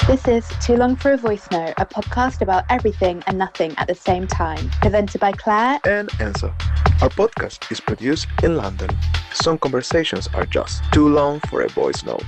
This is Too Long for a Voice Note, a podcast about everything and nothing at the same time. Presented by Claire and Enzo. Our podcast is produced in London. Some conversations are just too long for a voice note.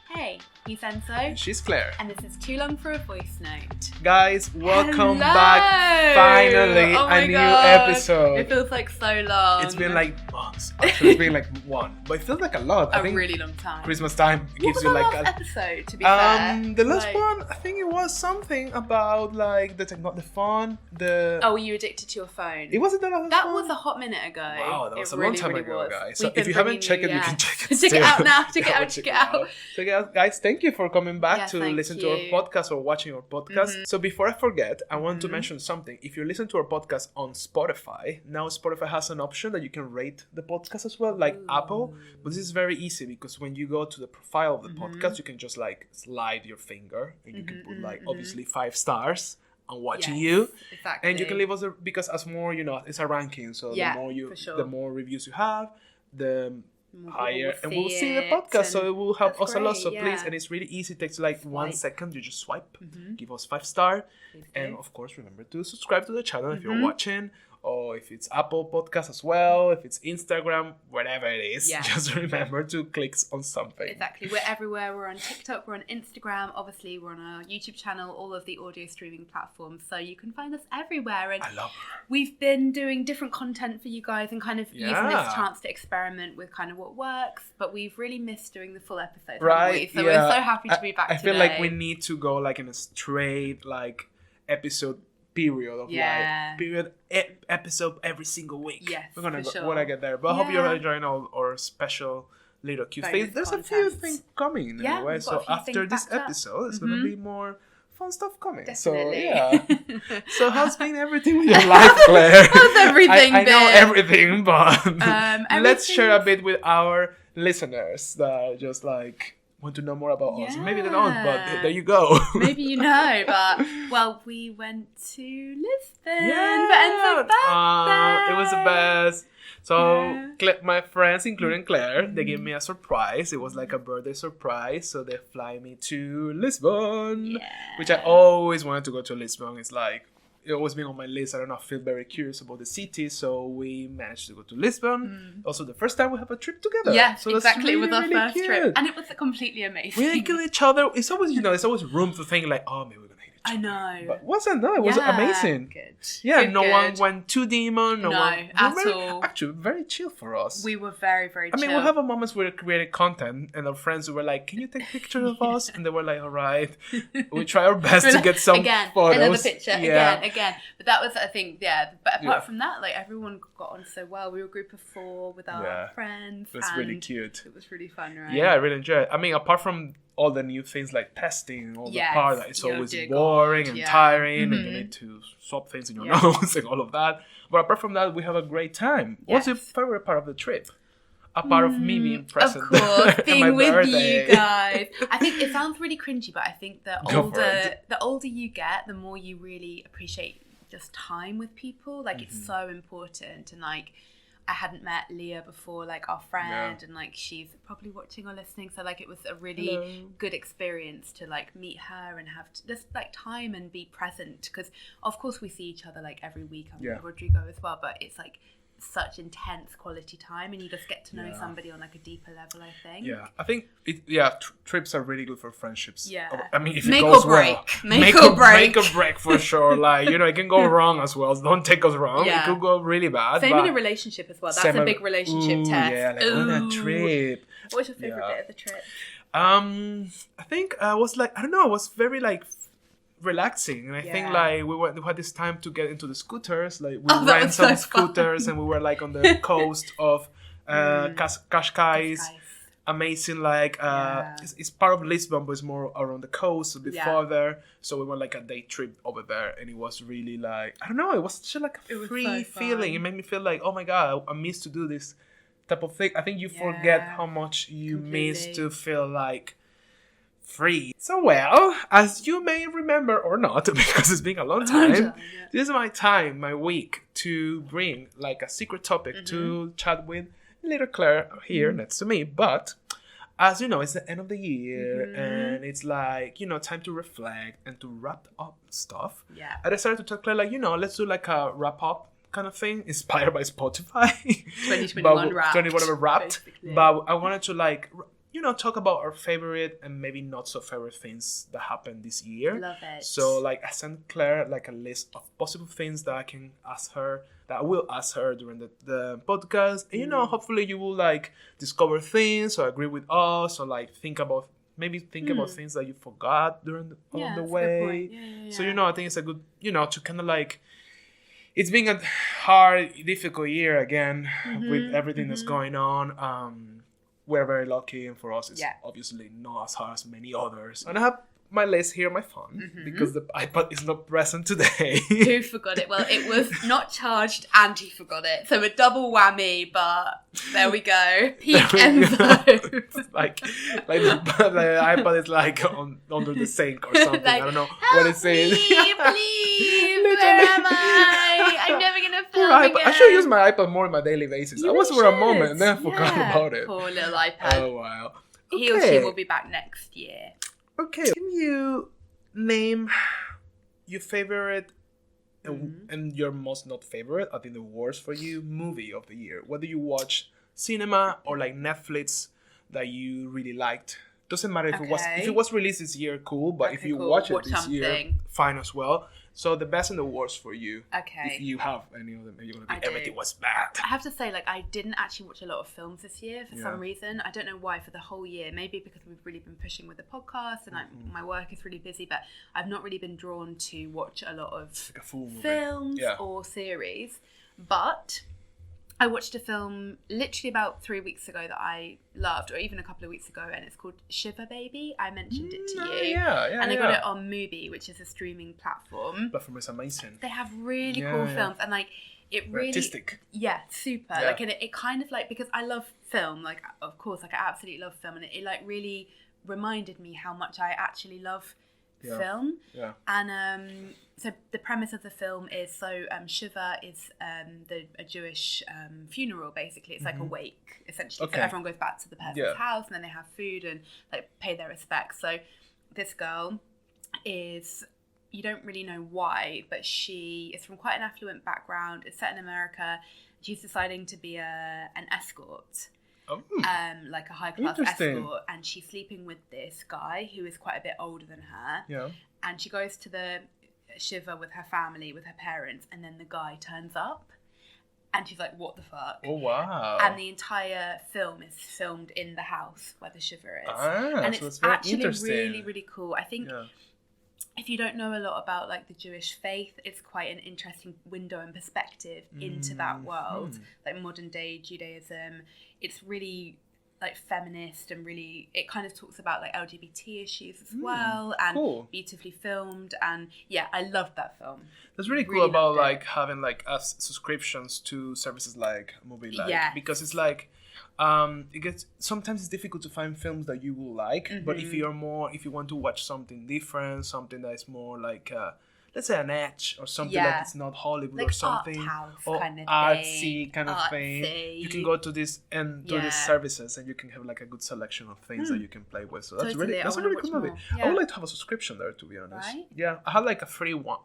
Hey, he's Enzo. She's Claire. And this is Too Long for a Voice Note. Guys, welcome Hello! back. Finally, Oh my a new God. episode. It feels like so long. It's been like months. Actually, it's been like one. But it feels like a lot. I a think really long time. Christmas time What gives was you our like last a... episode, to be fair? The last one, I think it was something about like the phone, Oh, were you addicted to your phone? It wasn't the last That one? was a hot minute ago. Wow, that was It a long really, time really ago, was. guys. So We've if been you haven't bringing checked it, you yeah. can check it Check still. it out now. Check it Yeah, out. Check it out. Check it out, guys. Thank you for coming back Yeah, to thank listen to you. our podcast or watching our podcast. Mhm. So before I forget, I want to Mhm. mention something. If you listen to our podcast on Spotify, now Spotify has an option that you can rate the podcast as well, like Ooh. Apple. But this is very easy because when you go to the profile of the Mhm. podcast, you can just like slide your finger and you can Mhm, put mhm, like mhm. obviously 5 stars on watching Yes, you. Exactly. And you can leave us because as more, it's a ranking. So Yeah, the for more sure. reviews you have, the More people higher, will and we'll see the it, podcast. So and it will help that's us a lot. great, So please, yeah. and it's really easy. It takes like 1 Swipe. second. You just swipe, Mhm. give us 5 star, Please and do. of course remember to subscribe to the channel if you're Mhm. watching, or if it's Apple Podcast as well, if it's Instagram, whatever it is. Yeah. Just remember to click on something. Exactly. We're everywhere. We're on TikTok, we're on Instagram, obviously we're on our YouTube channel, all of the audio streaming platforms. So you can find us everywhere. And I love we've been doing different content for you guys and kind of using this Yeah. chance to experiment with kind of what works. But we've really missed doing the full episodes, haven't Right? we? So yeah. we're so happy to be back I today. feel like we need to go like in a straight like episode period of Yeah. like period episode every single week. Yes, we're gonna for go sure. when I get there. But I hope Yeah. you're enjoying all our special little cute Bonus things. There's a few content. things coming Yeah, anyway. we've got So a few after things this backed up. episode, it's Mhm. gonna be more fun stuff coming. Definitely. So yeah. So how's been everything with your life, Claire? How's everything I know been? everything, but let's share a everything's- bit with our listeners that just like want to know more about us. Maybe they don't, but Yeah. there you go. Maybe you know, but well, we went to Lisbon Yeah, for Enzo's birthday. it was the best. So Yeah. my friends, including Claire, they gave me a surprise. It was like a birthday surprise. So they fly me to Lisbon, Yeah. which I always wanted to go to Lisbon. It's like it always been on my list. I don't know. I feel very curious about the city, so we managed to go to Lisbon. Also, the first time we have a trip together. Yeah, so that's exactly. It was really, our really first cute. trip, and it was completely amazing. We kill each other. It's always there's always room to think like, oh, maybe we're gonna hate each I other. know. But wasn't no? It was Yeah, amazing. Good. Yeah, Good, no one good. went too demon. No one at very, all. Actually, very chill for us. We were very, very I mean, chill. we have a moments where we created content, and our friends were like, "Can you take pictures of us?" And they were like, "All right." We try our best to get some again, photos. another picture, Yeah. again. But that was, I think, yeah. But apart Yeah. from that, like everyone got on so well. We were a group of 4 with our Yeah. friends. It was and really cute. It was really fun, right? Yeah, I really enjoyed it. I mean, apart from all the new things like testing and all Yes. the part that it's Oh, always dear boring God, and yeah. tiring, and you Mhm. need to swap things in your Yeah. nose and all of that. But apart from that, we have a great time. What's your Yes. favorite part of the trip? Apart of me being present, Of course, at being my with birthday. you guys. I think it sounds really cringy, but I think Go for it. the older you get, the more you really appreciate just time with people. Like Mm-hmm. it's so important, and like I hadn't met Leah before, like our friend, and like she's probably watching or listening. So like it was a really Hello. good experience to like meet her and have just like time and be present. Because of course we see each other like every week. I'm Yeah. with Rodrigo as well, but it's like such intense quality time, and you just get to know Yeah. somebody on like a deeper level, I think. Yeah, I think trips are really good for friendships. Yeah. I mean, if Make it or goes break. well, Make or break. make or break for sure. Like it can go wrong as well. Don't take us wrong. Yeah. It could go really bad. Same but in a relationship as well. That's same a in- big relationship Ooh, test. Yeah, like on a Ooh. trip. What was your favorite Yeah. bit of the trip? I think I was like I don't know. It was very like relaxing, and I think Yeah. like we had this time to get into the scooters. Like we Oh, that rent was so some fun. scooters, and we were like on the coast of Cascais. Guys. Amazing, like Yeah. it's part of Lisbon, but it's more around the coast, a bit Yeah. farther. So we went like a day trip over there, and it was really like I don't know, it was just like It a was free so feeling. fun. It made me feel like, oh my god, I miss to do this type of thing. I think you forget Yeah. how much you miss Completely. to feel like free. So well, as you may remember or not, because it's been a long time, Yeah. this is my time, my week to bring like a secret topic Mm-hmm. to chat with little Claire here next to me. But as you know, it's the end of the year, Mhm. and it's like, time to reflect and to wrap up stuff. Yeah. I decided to tell Claire, like, let's do like a wrap up kind of thing, inspired by Spotify. 2021 wrapped. 2021 wrapped. basically. But I wanted to like, talk about our favorite and maybe not so favorite things that happened this year. Love it. So like I sent Claire like a list of possible things that I will ask her during the podcast. And hopefully you will like discover things or agree with us or like think about things that you forgot on the that's a good way. point. Yeah. So I think it's a good to kind of like, it's been a hard, difficult year again with everything that's going on. We're very lucky, and for us, it's obviously not as hard as many others. And I have my list here on my phone because the iPad is not present today. Who forgot it? Well, it was not charged and he forgot it. So a double whammy, but there we go. Peak Enzo. like the iPad is like under the sink or something. Like, I don't know what it's saying. Please, where am I? I'm never going to Poor film iPad. again. I should use my iPad more on my daily basis. I was for a should. moment and then I forgot about it. Poor little iPad. Oh, wow. He or she will be back next year. Okay, can you name your favorite and your most not favorite, I think the worst for you, movie of the year? Whether you watch cinema or like Netflix that you really liked. Doesn't matter if it was released this year, cool. But if you watch it this year, fine as well. So the best and the worst for you. Okay. If you have any of them, you're gonna be I everything do. was bad. I have to say, like, I didn't actually watch a lot of films this year for some reason. I don't know why for the whole year. Maybe because we've really been pushing with the podcast and my work is really busy, but I've not really been drawn to watch a lot of Like a full movie. films or series. But I watched a film literally about 3 weeks ago that I loved, or even a couple of weeks ago, and it's called Shiver Baby. I mentioned it to you. And I got it on Mubi, which is a streaming platform. Platform is amazing. They have really cool films, and like it really artistic. Yeah, super. Like it kind of like, because I love film, like of course, like I absolutely love film, and it like really reminded me how much I actually love film. Yeah. And so the premise of the film is Shiva is a Jewish funeral, basically. It's like a wake, essentially. Okay. So everyone goes back to the person's house and then they have food and like pay their respects. So this girl is, you don't really know why, but she is from quite an affluent background. It's set in America. She's deciding to be an escort. Like a high class escort, and she's sleeping with this guy who is quite a bit older than her. Yeah. And she goes to the Shiva with her family, with her parents, and then the guy turns up, and she's like, "What the fuck?" Oh wow! And the entire film is filmed in the house where the Shiva is, and so it's very actually interesting. really, really cool. I think. If you don't know a lot about like the Jewish faith, it's quite an interesting window and perspective into that world, like modern day Judaism. It's really like feminist and really, it kind of talks about like LGBT issues as well, and beautifully filmed. And yeah, I loved that film. That's really cool about like having like us subscriptions to services like Movie Like, because it's like sometimes it's difficult to find films that you will like, but if you want to watch something different, something that is more like let's say an edge or something like it's not Hollywood like or something, art house or kind of artsy thing. kind of thing, you can go to this and do these services, and you can have like a good selection of things that you can play with. So that's a really cool movie. I would like to have a subscription there, to be honest. Right? Yeah, I had like a free one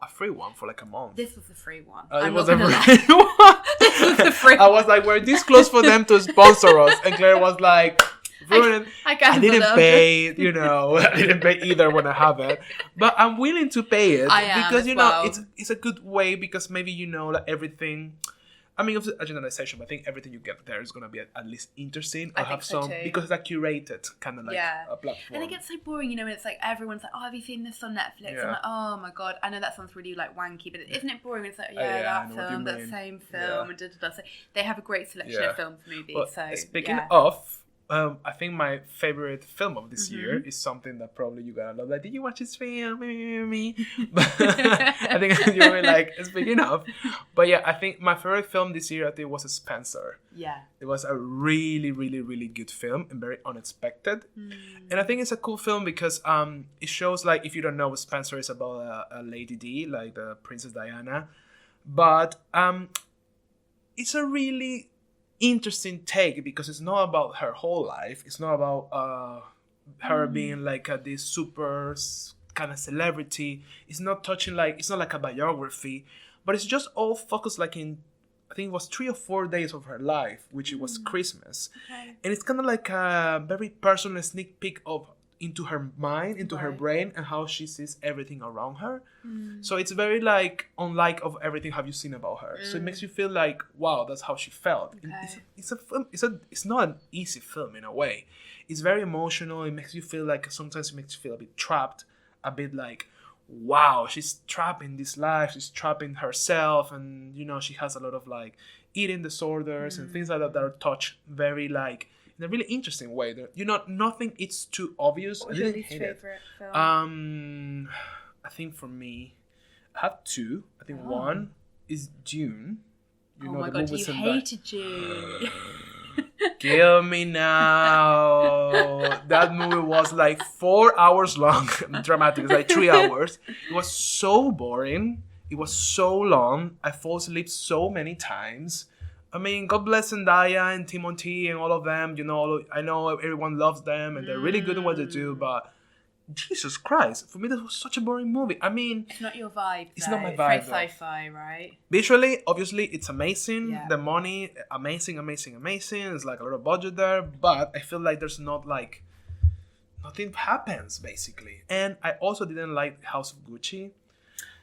for like a month. This was the free one. It was a free one. This was the free I was like, we're this close for them to sponsor us, and Claire was like, I didn't pay, I didn't pay either when I have it, but I'm willing to pay it because it's a good way, because maybe like everything. I mean, it's a generalization, but I think everything you get there is gonna be at least interesting. I have some too. Because it's like curated, kind of like a platform. And it gets so boring, when it's like everyone's like, "Oh, have you seen this on Netflix?" Yeah. I'm like, "Oh my god, I know that sounds really like wanky, but isn't it boring?" It's like, that film, that same film, and So they have a great selection of films, movies. Well, so speaking of. I think my favorite film of this year is something that probably you gotta love. Like, did you watch this film? But I think you were like, speaking of. But yeah, I think my favorite film this year, I think, was Spencer. Yeah. It was a really, really, really good film and very unexpected. And I think it's a cool film because it shows, like, if you don't know, Spencer is about a Lady D, like the Princess Diana. But it's a really interesting take because it's not about her whole life. It's not about her being like this super kind of celebrity. It's not touching like, it's not like a biography, but it's just all focused like in, I think it was 3 or 4 days of her life, which it was Christmas. Okay. And it's kind of like a very personal sneak peek of into her mind, into her Right. brain, and how she sees everything around her. So it's very like unlike of everything have you seen about her. So it makes you feel like, wow, that's how she felt. And Okay. it's a film. It's not an easy film in a way. It's very emotional. It makes you feel like sometimes it makes you feel a bit trapped, a bit like, wow, she's trapped in this life. She's trapped in herself, and you know she has a lot of like eating disorders and things like that are touched very like in a really interesting way. You know, nothing it's too obvious. What's I your didn't least hate it. favourite film? I think for me, I have 2. I think one is Dune. You oh know my the god, movies you and that. hated you. Kill me now. That movie was like 4 hours long. Dramatic. It's like 3 hours. It was so boring. It was so long. I fall asleep so many times. I mean, God bless Zendaya and Timothy and all of them. You know, I know everyone loves them and they're really good at what they do, but Jesus Christ, for me that was such a boring movie. I mean, It's not your vibe. It's not my though. vibe, It's though. very sci-fi, right? visually, obviously, it's amazing. Yeah. The money, amazing. It's like a lot of budget there, but I feel like there's not like nothing happens basically. And I also didn't like House of Gucci.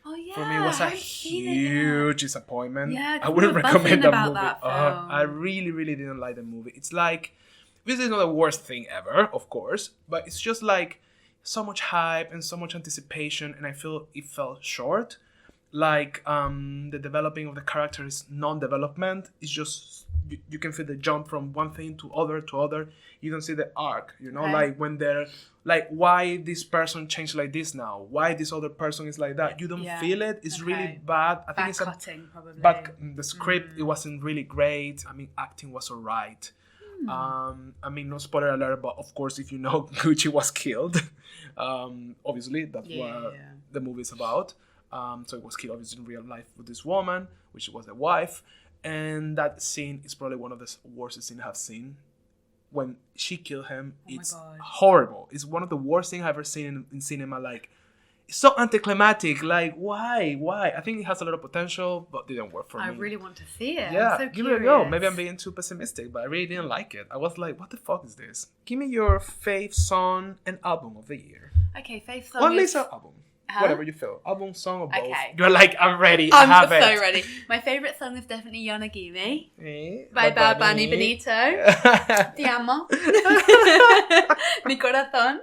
Oh yeah. For me, it was I a haven't seen it yet. huge disappointment. Yeah, 'cause I we wouldn't were recommend buzzing that about movie. that film. I really, really didn't like the movie. It's like, this is not the worst thing ever, of course, but it's just like so much hype and so much anticipation, and I feel it fell short. Like the developing of the character is non-development. It's just you can feel the jump from one thing to other. You don't see the arc, you know, Okay. like when they're like, why this person changed like this now? Why this other person is like that? You don't Yeah. feel it. It's really Okay. bad. I think Bad it's a cutting, probably. but the script it wasn't really great. I mean, acting was alright. I mean, no spoiler alert, but of course, if you know, Gucci was killed. Obviously, that's what the movie is about. So it was killed obviously in real life with this woman, which was the wife, and that scene is probably one of the worst scenes I've seen. When she killed him, Oh my it's God. horrible. It's one of the worst things I've ever seen in cinema. Like, it's so anticlimactic. Like, why? I think it has a lot of potential, but didn't work for I me. really want to see it. Yeah, I'm so give it a curious. go. Maybe I'm being too pessimistic, but I really didn't like it. I was like, what the fuck is this? Give me your fave song and album of the year. Okay, Faith Song Or at is... least an album. Huh? Whatever you feel. Album, song, or both. Okay. You're like, I'm ready. I'm I have so it. ready. My favourite song is definitely Yonagimi Eh, by Bad Bad Bunny Benito. Te amo. Mi corazón.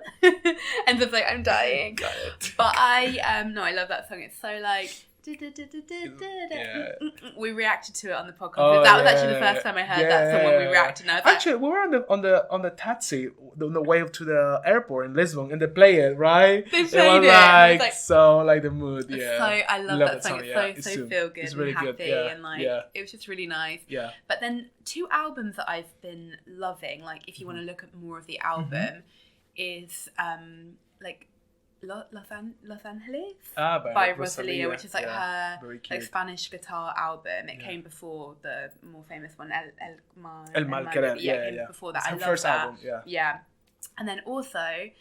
And just like, I'm dying. Got it. But I love that song. It's so like... Yeah. We reacted to it on the podcast. Oh, That was actually the yeah. first time I heard that song when we Yeah. reacted. And I was like, Actually, we were on the taxi on the way to the airport in Lisbon, and they play it, right? They It played was it, and I was like, like- so like the mood, yeah. So I love that song. yeah. It's so feel good It's really and happy good. Yeah. and like yeah. it was just really nice. Yeah. But then 2 albums that I've been loving, like if you want to look at more of the album, is like Los Angeles by Rosalia, which is like her very like cute. Spanish guitar album. It Yeah. came before the more famous one, El Mal Querer, it yeah, came yeah. before that. It's I her love first that. album, yeah. Yeah. And then also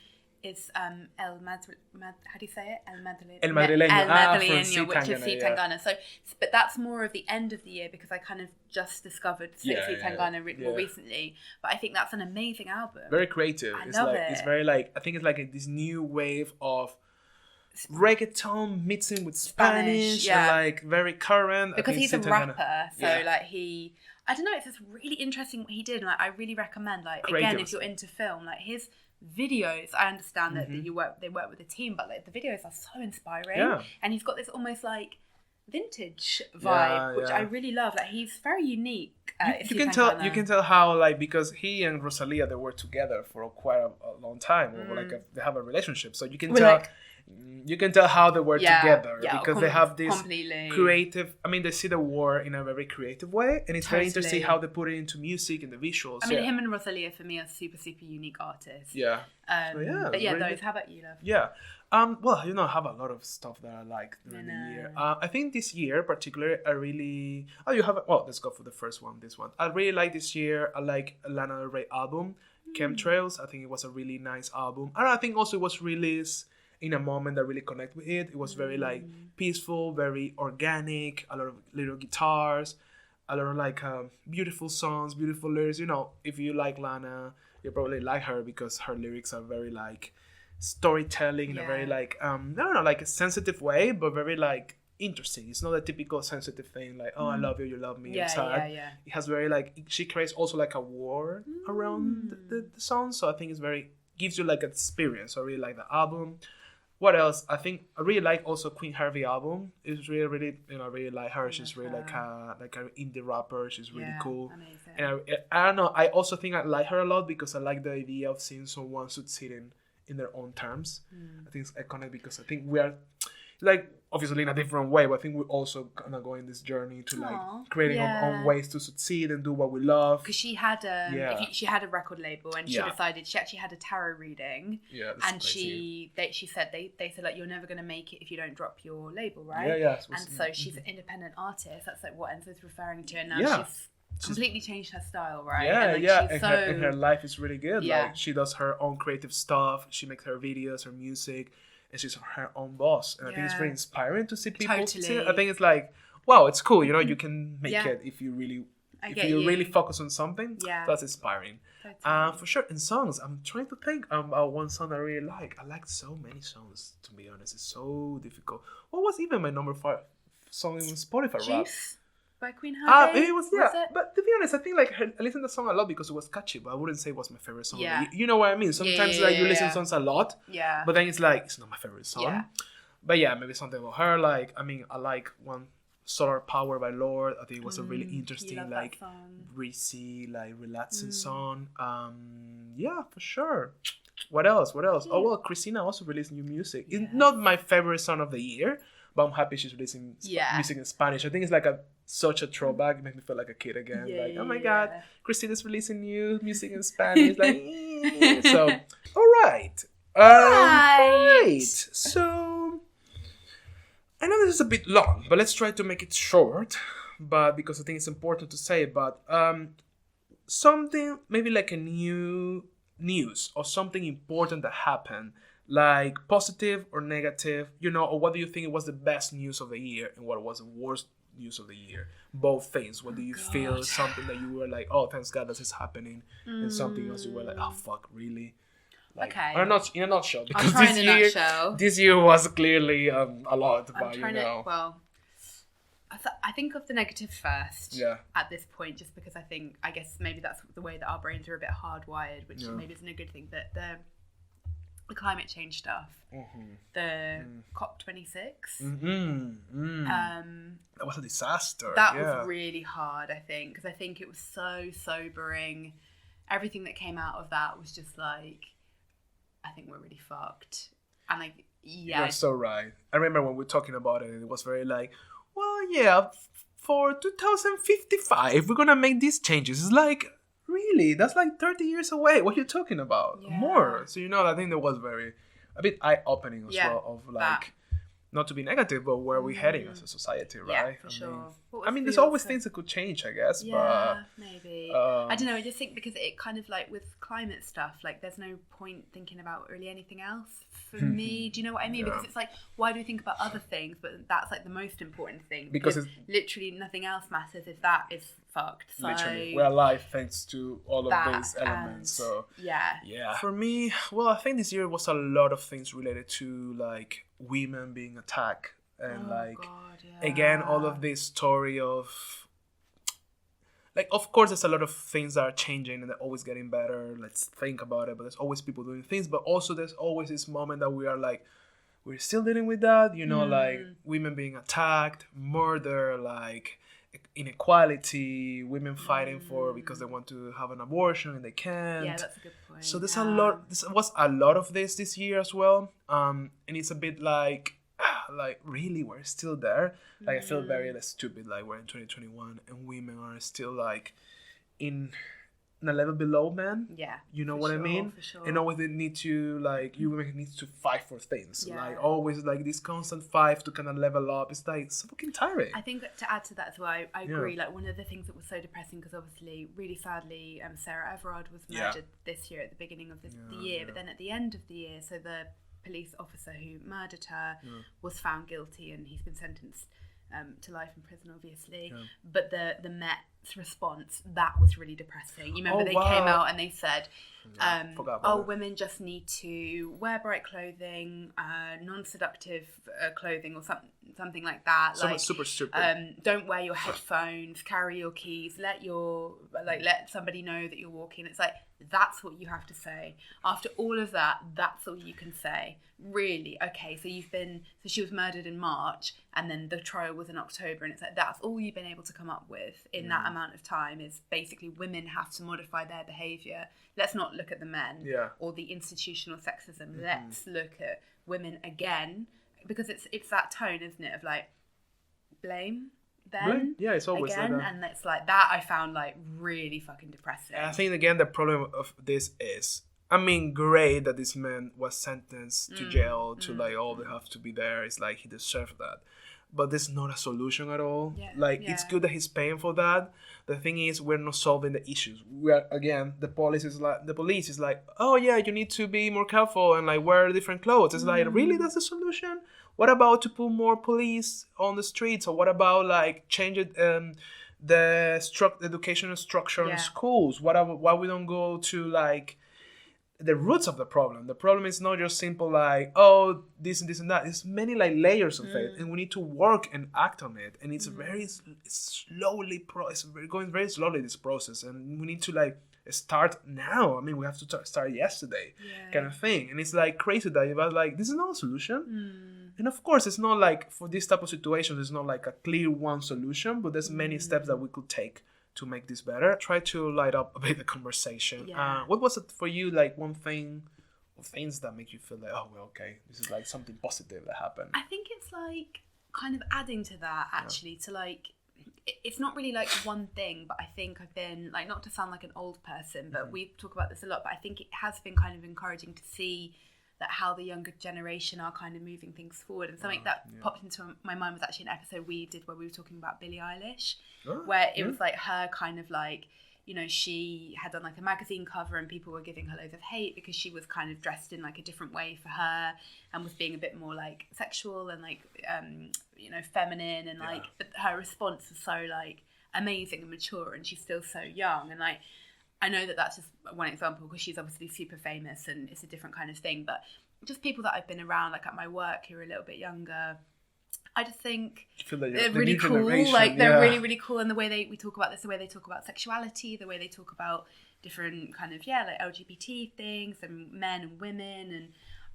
is how do you say it? El Madrileño. El Ah, from Madrileño, C. which is Tangana, C. yeah. Tangana. So, but that's more of the end of the year because I kind of just discovered C. Yeah, Tangana more yeah. recently. But I think that's an amazing album. Very creative. I It's love like it. it's very like I think it's like this new wave of reggaeton mixing with Spanish, yeah. and like very current. I Because think he's a C. Tangana- rapper, so Yeah. like I don't know, it's just really interesting what he did. Like I really recommend, like again, Creative. if you're into film, like his videos. I understand that Mm-hmm. they work with a team, but like the videos are so inspiring. Yeah. And he's got this almost like vintage vibe, Yeah, which yeah. I really love. Like he's very unique. You can tell how like because he and Rosalia they were together for quite a long time or like they have a relationship, so you can We're tell. like you can tell how they work together because they have this completely creative. I mean, they see the war in a very creative way, and it's very interesting how they put it into music and the visuals. I mean, him and Rosalia for me are super unique artists. Yeah. But yeah, really those. How about you, love? Yeah. Well, I have a lot of stuff that I like during the year. I think this year, particularly, I really. Oh, you have. Well, let's go for the first one. This one. I really like this year. I like Lana Del Rey album, Chemtrails. I think it was a really nice album, and I think also it was released in a moment that really connect with it. It was very like peaceful, very organic, a lot of little guitars, a lot of like beautiful songs, beautiful lyrics. If you like Lana, you probably like her because her lyrics are very like storytelling in a very like I don't know, like a sensitive way, but very like interesting. It's not a typical sensitive thing like, oh, I love you, you love me. It's hard. It has very like, she creates also like a world around the song, so I think it's very, gives you like an experience. So I really like the album. What else? I think I really like also Queen Harvey album. It's really I really like her. She's really like an indie rapper. She's really cool. Amazing. And I don't know. I also think I like her a lot because I like the idea of seeing someone succeeding in their own terms. I think it's iconic because I think we are like obviously in a different way, but I think we're also kind of going this journey to like creating our own ways to succeed and do what we love. Because she had she had a record label and she decided she actually had a tarot reading. Yeah, and she said they said like, you're never going to make it if you don't drop your label, right? Yeah. And so she's an independent artist. That's like what Enzo's referring to. And now she's completely changed her style, right? And her life is really good. Like she does her own creative stuff. She makes her videos, her music. And she's her own boss. And I think it's very inspiring to see people. Totally. I think it's like, wow, it's cool. You can make it if you really really focus on something. Yeah. That's inspiring. Totally. For sure. In songs, I'm trying to think about one song I really like. I like so many songs, to be honest. It's so difficult. What was even my number 5 song in Spotify? Juice? By Queen Harvey? It was, but to be honest, I think like I listened to the song a lot because it was catchy, but I wouldn't say it was my favorite song. Yeah. You know what I mean? Sometimes you listen to songs a lot, but then it's like, it's not my favorite song. Yeah. But yeah, maybe something about her. Like, I mean, I like one, Solar Power by Lorde. I think it was a really interesting, like, breezy, like, relaxing song. Yeah, for sure. What else? Oh, well, Christina also released new music. Yeah. It's not my favorite song of the year, but I'm happy she's releasing music in Spanish. I think it's like such a throwback. It makes me feel like a kid again. Oh my God, Christina's releasing new music in Spanish. Like, so, all right. Right. So, I know this is a bit long, but let's try to make it short. But because I think it's important to say, but something maybe like a new news or something important that happened. Like positive or negative, or what do you think was the best news of the year and what was the worst news of the year? Both things. What do you feel? Something that you were like, oh, thanks God this is happening, and something else you were like, oh, fuck, really? Like, okay. Or not in a nutshell, because this year was clearly a lot. But I think of the negative first. Yeah. At this point, just because I guess maybe that's the way that our brains are a bit hardwired, which maybe isn't a good thing. But the climate change stuff, the COP26. That was a disaster. That was really hard, I think, because I think it was so sobering. Everything that came out of that was just like, I think we're really fucked. And like, you're so right. I remember when we were talking about it, it was very like, well, yeah, for 2055, we're gonna make these changes. It's like, really? That's like 30 years away. What are you talking about? Yeah. More. So, I think that was a bit eye-opening as well of like, not to be negative, but where are we heading as a society, right? Yeah, for sure. I mean, there's always things that could change, I guess. Yeah, maybe. I don't know. I just think because it kind of like with climate stuff, like there's no point thinking about really anything else for me. Do you know what I mean? Yeah. Because it's like, why do we think about other things? But that's like the most important thing. Because literally nothing else matters if that is fucked. So literally, we're alive thanks to all of those elements. So yeah. For me, well, I think this year was a lot of things related to like women being attacked and again all of this story of like, of course there's a lot of things that are changing and they're always getting better, let's think about it, but there's always people doing things, but also there's always this moment that we are like, we're still dealing with that, like women being attacked, murder, like inequality, women fighting for because they want to have an abortion and they can't. Yeah, that's a good point. So there's a lot. There was a lot of this year as well. And it's a bit like really we're still there. Like I feel very stupid. Like we're in 2021 and women are still like in a level below men. Yeah. You know what I mean? For sure. And always they need to like you women need to fight for things. Yeah. Like always like this constant fight to kind of level up. It's like so fucking tiring. I think that to add to that as well, I agree. Like one of the things that was so depressing because obviously, really sadly, Sarah Everard was murdered this year at the beginning of the year. But then at the end of the year, so the police officer who murdered her was found guilty and he's been sentenced to life in prison, obviously. Yeah. But the Met's response, that was really depressing. You remember they came out and they said, women just need to wear bright clothing, non-seductive clothing or something like that. Something like super stupid. Don't wear your headphones, carry your keys, let somebody know that you're walking. It's like, that's what you have to say. After all of that, that's all you can say. Really? Okay, so she was murdered in March and then the trial was in October, and it's like, that's all you've been able to come up with in that amount of time is basically women have to modify their behaviour. Let's not look at the men or the institutional sexism. Mm-hmm. Let's look at women again, because it's that tone, isn't it, of like blame them it's always again, like that. and it's like that I found like really fucking depressing. And I think again the problem of this is, I mean, great that this man was sentenced to jail to like they have to be there. It's like he deserved that, but there's not a solution at all. It's good that he's paying for that. The thing is, we're not solving the issues. We are, again, the police is like, oh yeah, you need to be more careful and like wear different clothes. It's like, really, that's the solution? What about to put more police on the streets? Or what about like changing the educational structure in schools? Why we don't go to like the roots of the problem? The problem is not just simple like, oh, this and this and that. It's many like layers of it, and we need to work and act on it. And it's going very slowly, this process, and we need to like start now. I mean, we have to start yesterday, kind of thing. And it's like crazy that you're like, this is not a solution. And of course, it's not like for this type of situations, it's not like a clear one solution, but there's many steps that we could take to make this better. Try to light up a bit the conversation. What was it for you, like one thing or things that make you feel like, oh, well, okay, this is like something positive that happened? I think it's like kind of adding to that, actually, to like, it's not really like one thing, but I think I've been like, not to sound like an old person, but we talk about this a lot, but I think it has been kind of encouraging to see that how the younger generation are kind of moving things forward. And something that popped into my mind was actually an episode we did where we were talking about Billie Eilish, where it was like her kind of like, you know, she had done like a magazine cover and people were giving her loads of hate because she was kind of dressed in like a different way for her and was being a bit more like sexual and like, you know, feminine, and like, but her response was so like amazing and mature, and she's still so young. And like, I know that that's just one example because she's obviously super famous and it's a different kind of thing, but just people that I've been around, like at my work, who are a little bit younger, I just think they're really cool. Like they're really, really cool. And the way we talk about this, the way they talk about sexuality, the way they talk about different kind of, like LGBT things and men and women. And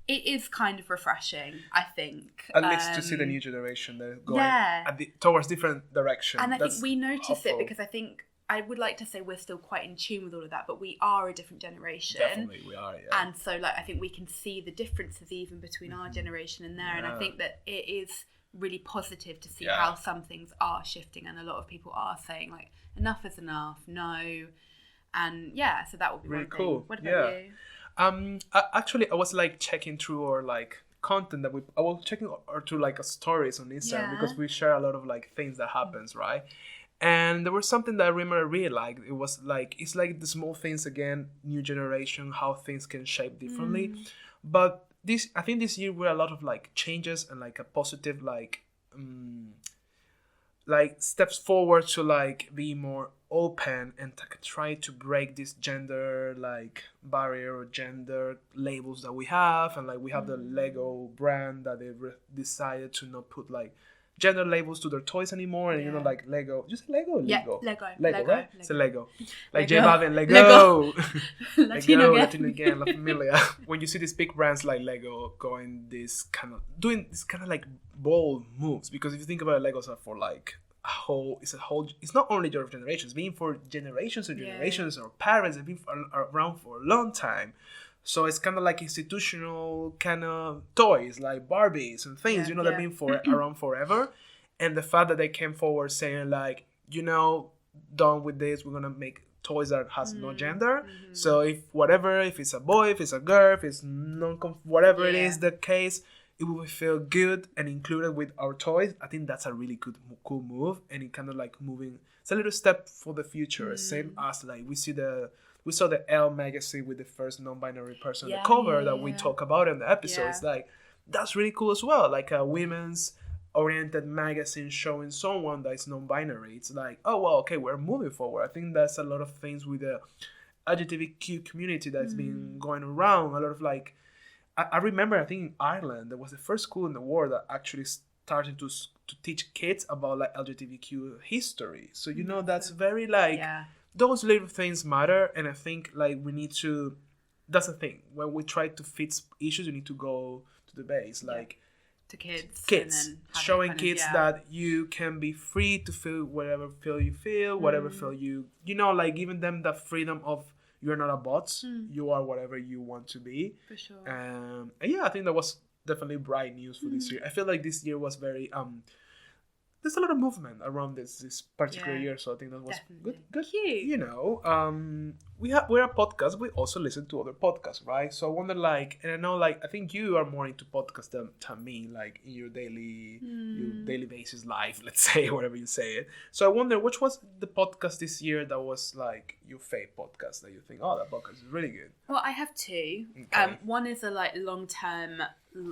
it is kind of refreshing, I think. At least to see the new generation, they're going towards different directions. And I think we notice it because I think, I would like to say we're still quite in tune with all of that, but we are a different generation. Definitely, we are, And so, like, I think we can see the differences even between our generation and there. And I think that it is really positive to see how some things are shifting, and a lot of people are saying, like, enough is enough, no. And, so that would be really one cool. thing. What about you? Actually, I was, like, checking through our, like, content that I was checking or through, like, stories on Instagram because we share a lot of, like, things that happens, right? And there was something that I remember I really liked. It was like, it's like the small things again, new generation, how things can shape differently. But I think this year were a lot of like changes and like a positive like steps forward to like be more open and try to break this gender like barrier or gender labels that we have. And like we have the Lego brand that they decided to not put like gender labels to their toys anymore, and you know, like Lego. You say Lego? Lego, right? Lego. It's a Lego. Like J Balvin, Lego. Latino again, La Familia. When you see these big brands like Lego doing this kind of like bold moves, because if you think about it, Legos are for like it's not only your generation, it's been for generations and generations. Our parents have been around for a long time. So it's kind of like institutional kind of toys like Barbies and things, they've been around forever. And the fact that they came forward saying like, done with this, we're gonna make toys that has no gender. So if it's a boy, if it's a girl, if it's whatever it is the case, it will feel good and included with our toys. I think that's a really cool move, and it kind of like moving. It's a little step for the future. Same as like we saw the Elle magazine with the first non-binary person on the cover that we talk about in the episode. It's like that's really cool as well. Like a women's oriented magazine showing someone that is non-binary. It's like, oh well, okay, we're moving forward. I think that's a lot of things with the LGBTQ community that's been going around. A lot of like, I remember, I think in Ireland there was the first school in the world that actually started to teach kids about like LGBTQ history. So that's very like those little things matter, and I think like we need to. That's the thing, when we try to fix issues, you need to go to the base, like to kids, and then showing kids that you can be free to feel whatever feel you feel, whatever feel you like giving them that freedom of. You're not a bot. You are whatever you want to be. For sure. And I think that was definitely bright news for this year. I feel like this year was very there's a lot of movement around this particular year, so I think that was good. Cute. We're a podcast. We also listen to other podcasts, right? So I wonder, like, and I know, like, I think you are more into podcasts than me, like in your daily basis life, let's say, whatever you say it. So I wonder, which was the podcast this year that was like your favorite podcast that you think, oh, that podcast is really good? Well, I have two. Okay. One is a like long term.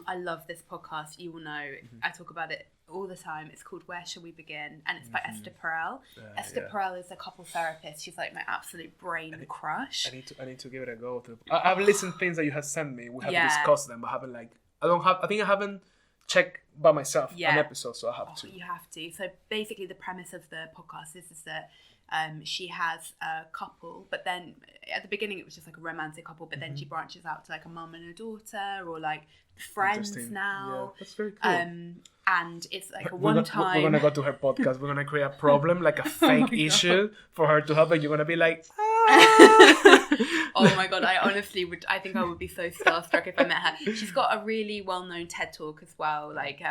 I love this podcast. You will know. I talk about it all the time. It's called Where Shall We Begin, and it's by Esther Perel. Esther Perel is a couple therapist. She's like my absolute brain crush. I need to give it a go. I've listened to things that you have sent me. We have discussed them, but I think I haven't checked by myself an episode, so I have to. You have to. So basically, the premise of the podcast is that she has a couple, but then at the beginning it was just like a romantic couple, but then she branches out to like a mum and a daughter, or like friends now. Yeah, that's very cool. And it's like a one-time. We're gonna go to her podcast. We're gonna create a problem, like a fake issue for her to have, and you're gonna be like, oh my god! I honestly would. I think I would be so starstruck if I met her. She's got a really well-known TED talk as well, like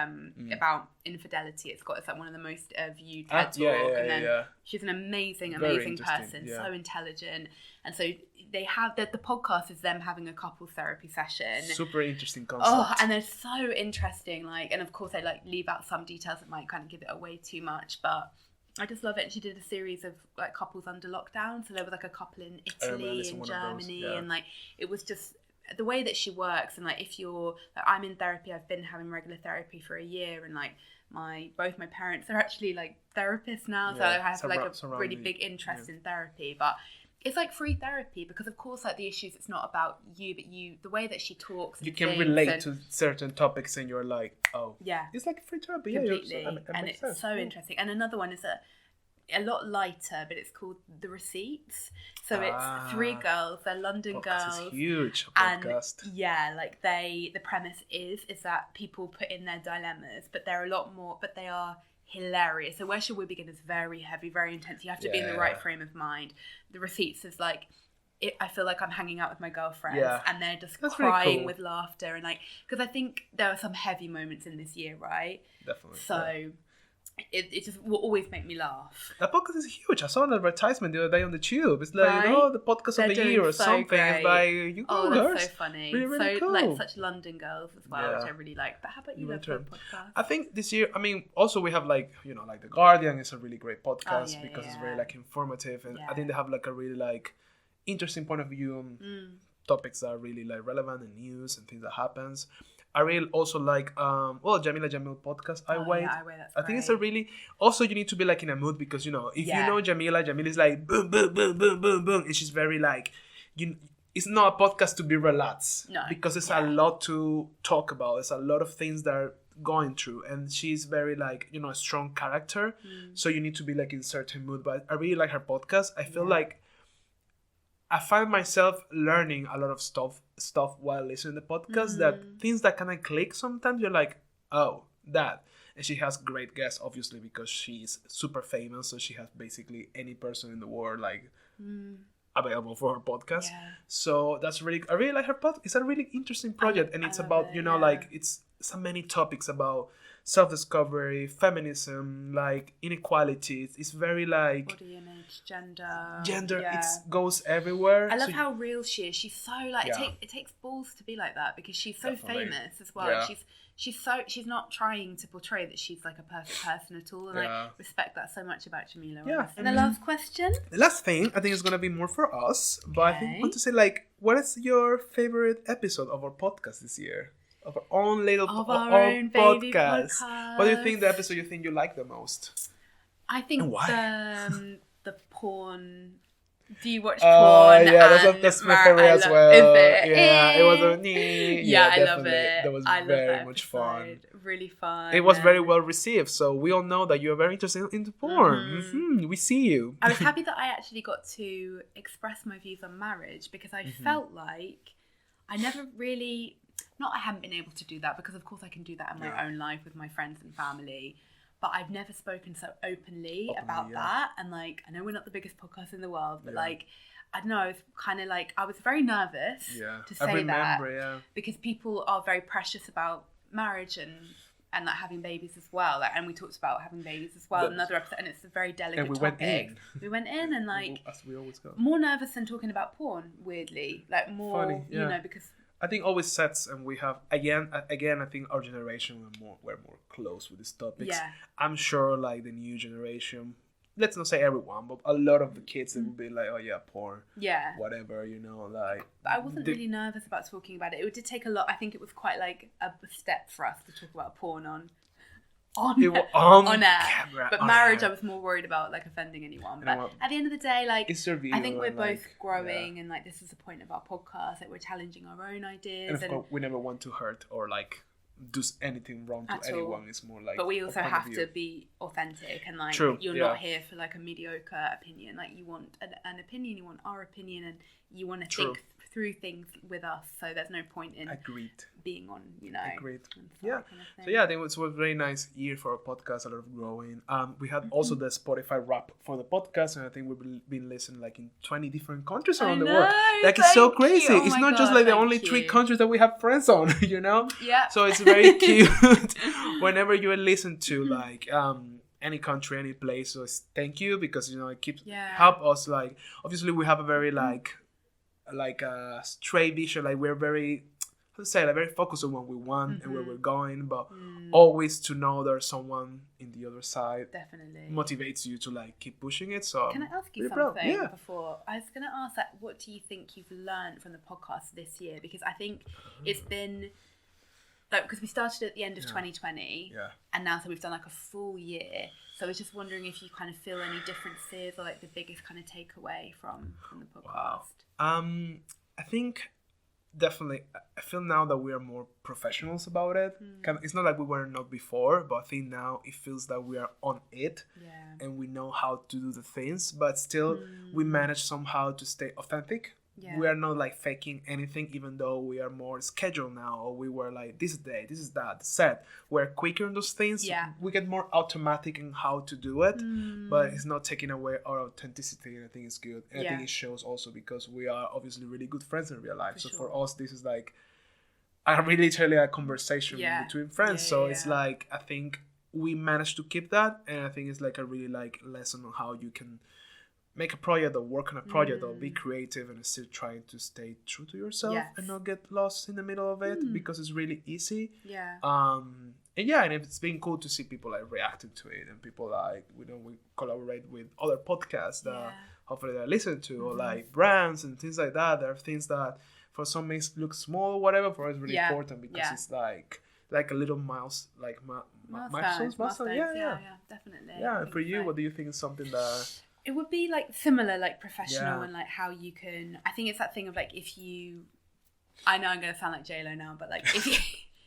about infidelity. It's like one of the most viewed TED talk, and then she's an amazing person, so intelligent, and so they have the podcast is them having a couple therapy session. Super interesting concept. And they're so interesting. Like, and of course they like leave out some details that might kind of give it away too much, but I just love it. And she did a series of like couples under lockdown. So there was like a couple in Italy and Germany, and like it was just the way that she works. And like if you're like, I'm in therapy, I've been having regular therapy for a year, and like both my parents are actually like therapists now, so I have like a really big interest in therapy, but it's like free therapy because of course like the issues, it's not about you, but the way that she talks, you can relate to certain topics, and you're like, oh yeah, it's like free therapy. Completely. And it's sense. So interesting. And another one is a lot lighter, but it's called The Receipts. So it's three girls, they're London girls. It's huge podcast. And like the premise is that people put in their dilemmas, but they're a lot more, but they are hilarious. So Where Shall We Begin is very heavy, very intense. You have to be in the right frame of mind. The Receipts is like, I feel like I'm hanging out with my girlfriends, and they're just crying really cool. with laughter, and like, because I think there are some heavy moments in this year, right? Definitely. So it just will always make me laugh. That podcast is huge. I saw an advertisement the other day on the tube. It's like, the podcast of the year or so something. Great. It's like, you go, that's so funny. Really, really cool. Like such London girls as well, which I really like. But how about you love your podcast? I think this year, I mean, also we have like, like The Guardian is a really great podcast because it's very like informative, and I think they have like a really like interesting point of view on topics that are really like relevant and news and things that happens. I really also like Jamila Jamil podcast. I Wait. That's I think it's a really, also you need to be like in a mood because if you know Jamila is like boom boom boom boom boom boom, and she's very like it's not a podcast to be relaxed. No. Because there's a lot to talk about. There's a lot of things that are going through, and she's very like a strong character. So you need to be like in a certain mood. But I really like her podcast. I feel like I find myself learning a lot of stuff while listening to the podcast, that things that kind of click sometimes. You're like, oh, that. And she has great guests, obviously, because she's super famous. So she has basically any person in the world like available for her podcast. Yeah. So that's really, I really like her podcast. It's a really interesting project, and it's about like it's so many topics about self-discovery, feminism, like inequalities. It's very like body image, gender. It goes everywhere. I love how real she is. She's so like it takes balls to be like that, because she's so famous as well. Yeah. She's not trying to portray that she's like a perfect person at all, and I respect that so much about Jamila. Yeah. And the last question. The last thing I think is gonna be more for us, but I think I want to say, like, what is your favorite episode of our podcast this year? Of our own little own baby podcast. What do you think the episode you like the most? I think the porn. Do you watch porn? Yeah, that's my favorite as well. Is it? Yeah, it was a I love it. That was very much fun. Really fun. It was very well received, so we all know that you're very interested into porn. We see you. I was happy that I actually got to express my views on marriage, because I felt like I never really... Not I haven't been able to do that, because of course I can do that in my own life with my friends and family, but I've never spoken so openly about that. And like, I know we're not the biggest podcast in the world, but like, I don't know, it's kind of like, I was very nervous to say that, because people are very precious about marriage and like having babies as well. Like, and we talked about having babies as well in another episode, and it's a very delicate topic. We went in and like, as we always go, more nervous than talking about porn, weirdly, like more, funny, you know, because I think always sets, and we have again. I think our generation we're more close with these topics. Yeah. I'm sure like the new generation, let's not say everyone, but a lot of the kids, they will be like, oh yeah, porn, whatever, you know, like. But I wasn't really nervous about talking about it. It did take a lot. I think it was quite like a step for us to talk about porn on air. Camera, but marriage, I was more worried about like offending anyone. But at the end of the day, like, I think we're both growing, and like, this is the point of our podcast. Like, we're challenging our own ideas, and of course, we never want to hurt or like do anything wrong to anyone. It's more like, but we also have to be authentic, and like, you're not here for like a mediocre opinion. Like, you want an opinion, you want our opinion, and you want to think through things with us. So there's no point in being on, you know. Agreed. Yeah. Kind of so yeah, I think it was a very nice year for our podcast. A lot of growing. We had also the Spotify wrap for the podcast, and I think we've been listening like in 20 different countries around the world. Like, it's so crazy. Oh, it's not just like the only 3 countries that we have friends on, you know. Yeah. So it's very cute whenever you listen to like any country, any place. So it's thank you, because you know it keeps help us. Like, obviously we have a very like a straight vision. Like, we're very, how to say, like, very focused on what we want and where we're going, but always to know there's someone in the other side definitely motivates you to like keep pushing it. So can I ask you something before? I was going to ask that, what do you think you've learned from the podcast this year? Because I think it's been like, because we started at the end of 2020 and now so we've done like a full year. So I was just wondering if you kind of feel any differences, or like the biggest kind of takeaway from the podcast. I think definitely, I feel now that we are more professionals about it. It's not like we were not before, but I think now it feels that we are on it and we know how to do the things, but still we manage somehow to stay authentic. We are not like faking anything, even though we are more scheduled now, or we were like this day, this is that set. We're quicker in those things. We get more automatic in how to do it, but it's not taking away our authenticity, and I think it's good. And I think it shows also because we are obviously really good friends in real life. For us, this is like literally a conversation between friends. It's like, I think we managed to keep that, and I think it's like a really like lesson on how you can make a project or work on a project or be creative and still trying to stay true to yourself and not get lost in the middle of it, because it's really easy. And it's been cool to see people like reacting to it, and people like, we collaborate with other podcasts that hopefully they listen to, or like brands and things like that. There are things that for some may look small or whatever, for us really important, because it's like a little milestones. Definitely. And for you, what do you think is something that... It would be like similar, like professional, and like how you can. I think it's that thing of like, if you, I know I'm going to sound like JLo now, but like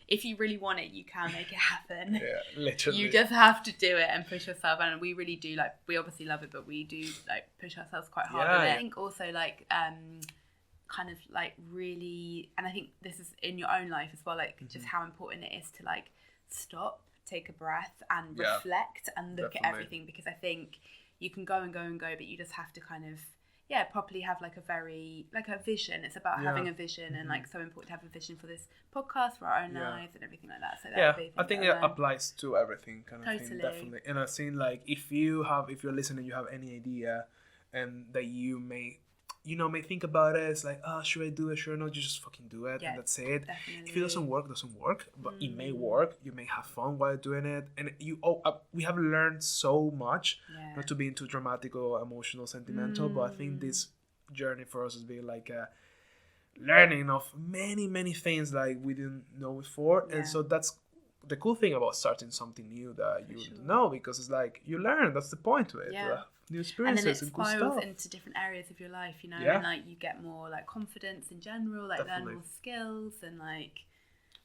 if you really want it, you can make it happen. Yeah, literally. You just have to do it and push yourself, and we really do. Like, we obviously love it, but we do like push ourselves quite hard. And I think also like kind of like really, and I think this is in your own life as well, like just how important it is to like stop take a breath and Yeah, reflect and look at definitely. everything, because I think you can go and go and go, but you just have to kind of properly have like a vision. It's about Yeah. having a vision, and like so important to have a vision for this podcast, for our own Yeah. lives and everything like that. So that Yeah, would be I think that it I learned. applies to everything, kind of thing, Totally. definitely. And I think like if you're listening, you have any idea, and that you may think about it, it's like, oh, should I do it? Should I not? You just fucking do it, Yeah, and that's it. definitely. If it doesn't work, but it may work. You may have fun while doing it, and we have learned so much. Yeah. Not to be too dramatic or emotional, sentimental, but I think this journey for us has been like a learning of many things like we didn't know before, Yeah. and so that's the cool thing about starting something new that you sure. know, because it's like you learn. That's the point to it. Yeah. To have new And experiences then it and cool spirals stuff. into different areas of your life, you know, Yeah. and like you get more like confidence in general, like Definitely. learn more skills, and like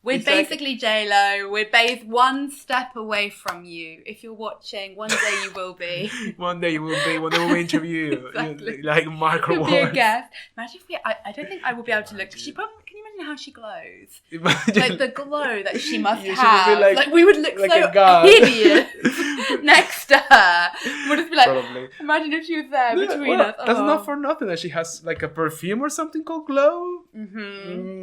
we're It's like- basically J-Lo. We're one step away from you. If you're watching, one day you will be. One day you will be. One day we'll interview you, Exactly. like Mark You'll be a Ward. guest. Imagine if I don't think I will be able to look. Can you imagine how she glows? Imagine- Like the glow that she must You should be have. like- Like we would look like so a god. hideous next to her. We'd just be like, Probably. imagine if she was there Yeah, between well, us. that's Oh. not for nothing that she has like a perfume or something called Glow.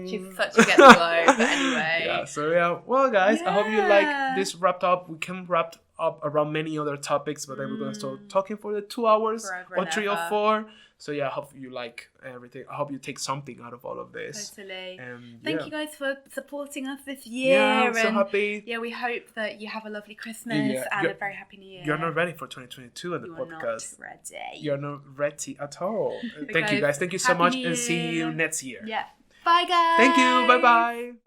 She's such a get the glow. But anyway. Yeah, so yeah. Well, guys, I hope you Yeah. like this wrapped up. We can wrap up around many other topics, but then we're going to start talking for the 2 hours Forever or and 3 or ever. 4. So yeah, I hope you like everything. I hope you take something out of all of this. Totally. And Thank yeah. you guys for supporting us this year. Yeah, I'm so and happy. yeah, we hope that you have a lovely Christmas Yeah, and you're- a very happy New Year. You're not ready for 2022 on the You are podcast. not ready. You're not ready at all. Thank you, guys, guys. Thank you so Happy much, New and see you Year. next year. Yeah. Bye, guys. Thank you. Bye bye.